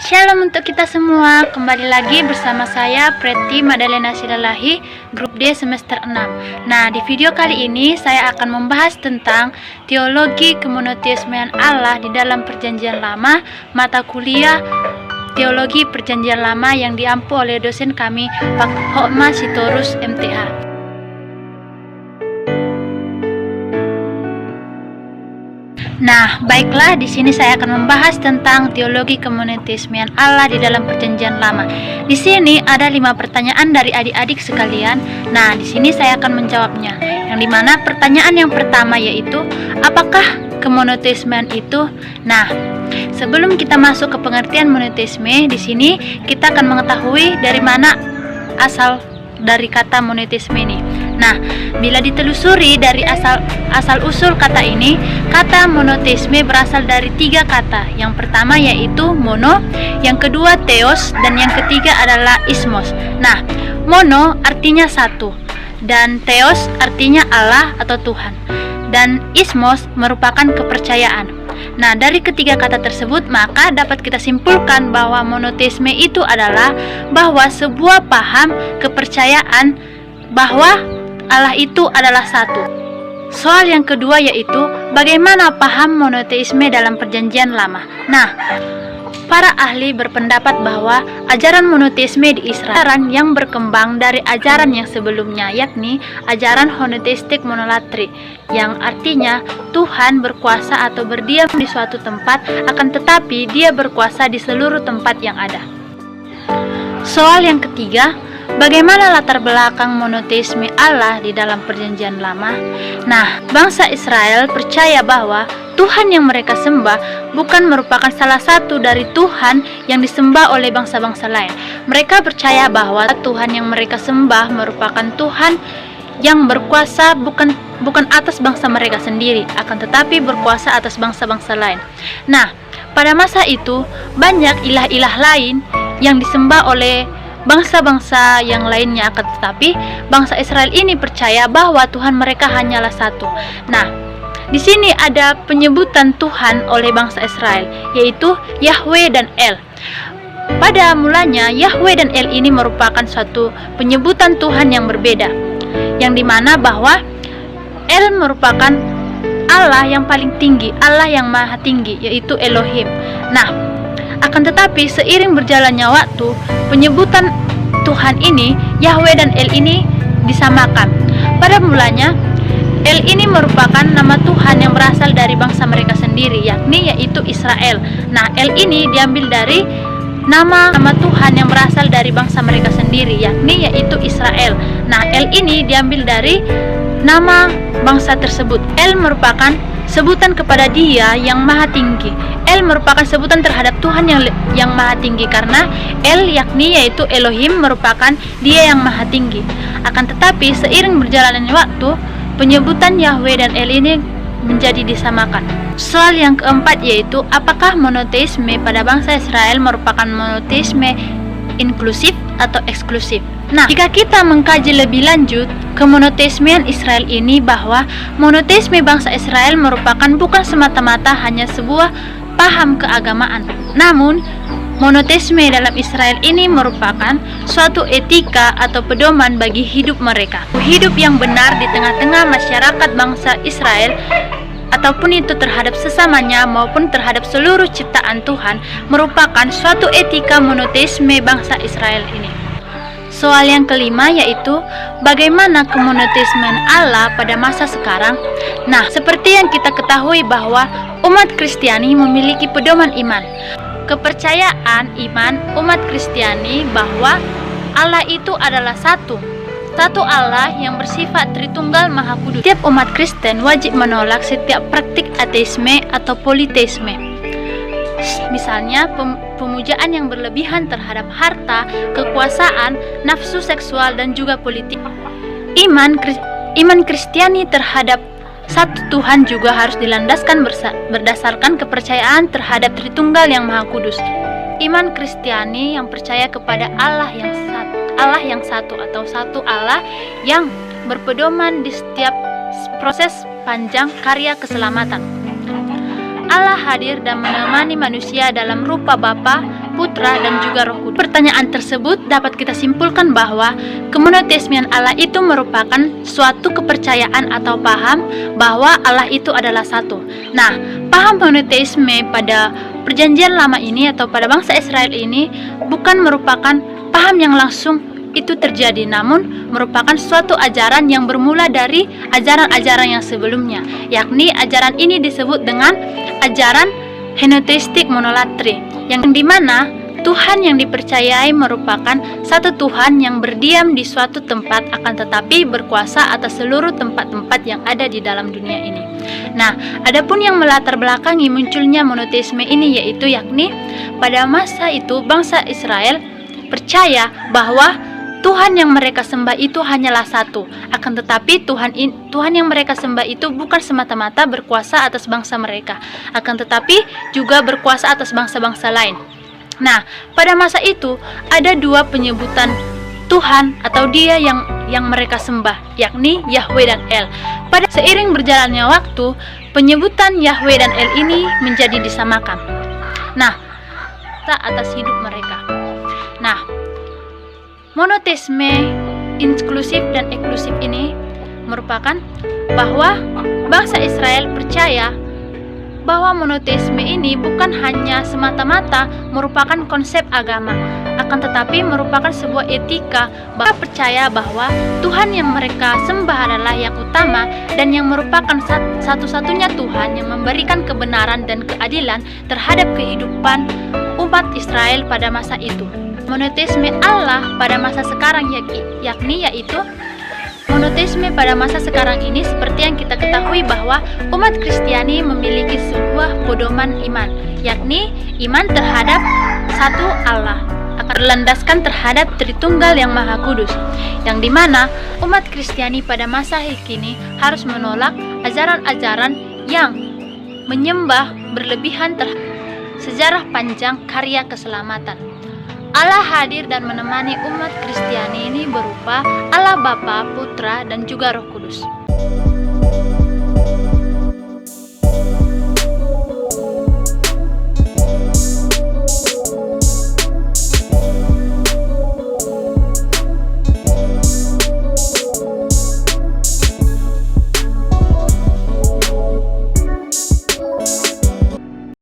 Shalom untuk kita semua, kembali lagi bersama saya Preti Madalena Silalahi, Grup D semester 6. Nah, di video kali ini saya akan membahas tentang teologi kemonoteismean Allah di dalam Perjanjian Lama, mata kuliah Teologi Perjanjian Lama yang diampu oleh dosen kami, Pak Hokma Sitorus MTH. Nah, baiklah, di sini saya akan membahas tentang teologi kemonoteismean Allah di dalam Perjanjian Lama. Di sini ada 5 pertanyaan dari adik-adik sekalian. Nah, di sini saya akan menjawabnya. Yang dimana pertanyaan yang pertama yaitu, apakah kemonoteismean itu? Nah, sebelum kita masuk ke pengertian monoteisme, di sini kita akan mengetahui dari mana asal dari kata monoteisme ini. Nah, bila ditelusuri dari asal-usul kata ini, kata monoteisme berasal dari 3 kata. Yang pertama yaitu mono, yang kedua theos, dan yang ketiga adalah ismos. Nah, mono artinya satu, dan theos artinya Allah atau Tuhan, dan ismos merupakan kepercayaan. Nah, dari ketiga kata tersebut, maka dapat kita simpulkan bahwa monoteisme itu adalah bahwa sebuah paham kepercayaan bahwa Allah itu adalah satu. Soal yang kedua yaitu, bagaimana paham monoteisme dalam Perjanjian Lama? Nah, para ahli berpendapat bahwa ajaran monoteisme di Israel yang berkembang dari ajaran yang sebelumnya, yakni ajaran monoteistik monolatri, yang artinya Tuhan berkuasa atau berdiam di suatu tempat, akan tetapi Dia berkuasa di seluruh tempat yang ada. Soal yang ketiga, bagaimana latar belakang monoteisme Allah di dalam Perjanjian Lama? Nah, bangsa Israel percaya bahwa Tuhan yang mereka sembah bukan merupakan salah satu dari Tuhan yang disembah oleh bangsa-bangsa lain. Mereka percaya bahwa Tuhan yang mereka sembah merupakan Tuhan yang berkuasa bukan atas bangsa mereka sendiri, akan tetapi berkuasa atas bangsa-bangsa lain. Nah, pada masa itu banyak ilah-ilah lain yang disembah oleh bangsa-bangsa yang lainnya, akan tetapi bangsa Israel ini percaya bahwa Tuhan mereka hanyalah satu. Nah, di sini ada penyebutan Tuhan oleh bangsa Israel, yaitu Yahweh dan El. Pada mulanya, Yahweh dan El ini merupakan suatu penyebutan Tuhan yang berbeda, yang dimana bahwa El merupakan Allah yang paling tinggi, Allah yang maha tinggi, yaitu Elohim. Nah, akan tetapi seiring berjalannya waktu, penyebutan Tuhan ini, Yahweh dan El ini disamakan. Pada mulanya, El ini merupakan nama Tuhan yang berasal dari bangsa mereka sendiri, yakni yaitu Israel. Nah, El ini diambil dari nama Tuhan yang berasal dari bangsa mereka sendiri, yakni yaitu Israel. Nah, El ini diambil dari nama bangsa tersebut. El merupakan sebutan kepada Dia yang maha tinggi. El merupakan sebutan terhadap Tuhan yang maha tinggi, karena El yakni yaitu Elohim merupakan Dia yang maha tinggi. Akan tetapi seiring berjalannya waktu, penyebutan Yahweh dan El ini menjadi disamakan. Soal yang keempat yaitu, apakah monoteisme pada bangsa Israel merupakan monoteisme inklusif atau eksklusif? Nah, jika kita mengkaji lebih lanjut kemonoteismean Israel ini, bahwa monoteisme bangsa Israel merupakan bukan semata-mata hanya sebuah paham keagamaan, namun monoteisme dalam Israel ini merupakan suatu etika atau pedoman bagi hidup mereka. Hidup yang benar di tengah-tengah masyarakat bangsa Israel, ataupun itu terhadap sesamanya maupun terhadap seluruh ciptaan Tuhan, merupakan suatu etika monoteisme bangsa Israel ini. Soal yang kelima yaitu, bagaimana kemonoteismean Allah pada masa sekarang? Nah, seperti yang kita ketahui bahwa umat Kristiani memiliki pedoman iman. Kepercayaan iman umat Kristiani bahwa Allah itu adalah satu Allah yang bersifat Tritunggal Maha Kudus. Setiap umat Kristen wajib menolak setiap praktik ateisme atau politeisme. Misalnya pemujaan yang berlebihan terhadap harta, kekuasaan, nafsu seksual, dan juga politik. Iman Kristiani terhadap satu Tuhan juga harus dilandaskan berdasarkan kepercayaan terhadap Tritunggal yang Maha Kudus. Iman Kristiani yang percaya kepada Allah yang satu atau satu Allah yang berpedoman di setiap proses panjang karya keselamatan. Allah hadir dan menemani manusia dalam rupa Bapa, Putra, dan juga Roh Kudus. Pertanyaan tersebut dapat kita simpulkan bahwa kemonoteismean Allah itu merupakan suatu kepercayaan atau paham bahwa Allah itu adalah satu. Nah, paham monoteisme pada perjanjian lama ini atau pada bangsa Israel ini bukan merupakan paham yang langsung itu terjadi, namun merupakan suatu ajaran yang bermula dari ajaran-ajaran yang sebelumnya, yakni ajaran ini disebut dengan ajaran henoteistik monolatri, yang dimana Tuhan yang dipercayai merupakan satu Tuhan yang berdiam di suatu tempat akan tetapi berkuasa atas seluruh tempat-tempat yang ada di dalam dunia ini. Nah, adapun yang melatar belakangi munculnya monoteisme ini yakni pada masa itu bangsa Israel percaya bahwa Tuhan yang mereka sembah itu hanyalah satu. Akan tetapi Tuhan yang mereka sembah itu bukan semata-mata berkuasa atas bangsa mereka, akan tetapi juga berkuasa atas bangsa-bangsa lain. Nah, pada masa itu ada dua penyebutan Tuhan atau Dia yang mereka sembah, yakni Yahweh dan El. Pada seiring berjalannya waktu, penyebutan Yahweh dan El ini menjadi disamakan. Nah, atas hidup mereka. Nah, monoteisme inklusif dan eksklusif ini merupakan bahwa bangsa Israel percaya bahwa monoteisme ini bukan hanya semata-mata merupakan konsep agama, akan tetapi merupakan sebuah etika bahwa percaya bahwa Tuhan yang mereka sembah adalah yang utama dan yang merupakan satu-satunya Tuhan yang memberikan kebenaran dan keadilan terhadap kehidupan umat Israel pada masa itu. Monoteisme Allah pada masa sekarang yaitu monoteisme pada masa sekarang ini seperti yang kita ketahui bahwa umat Kristiani memiliki sebuah pedoman iman, yakni iman terhadap satu Allah akan berlandaskan terhadap Tritunggal yang Maha Kudus, yang dimana umat Kristiani pada masa kini harus menolak ajaran-ajaran yang menyembah berlebihan terhadap sejarah panjang karya keselamatan. Allah hadir dan menemani umat Kristiani ini berupa Allah Bapa, Putra, dan juga Roh Kudus.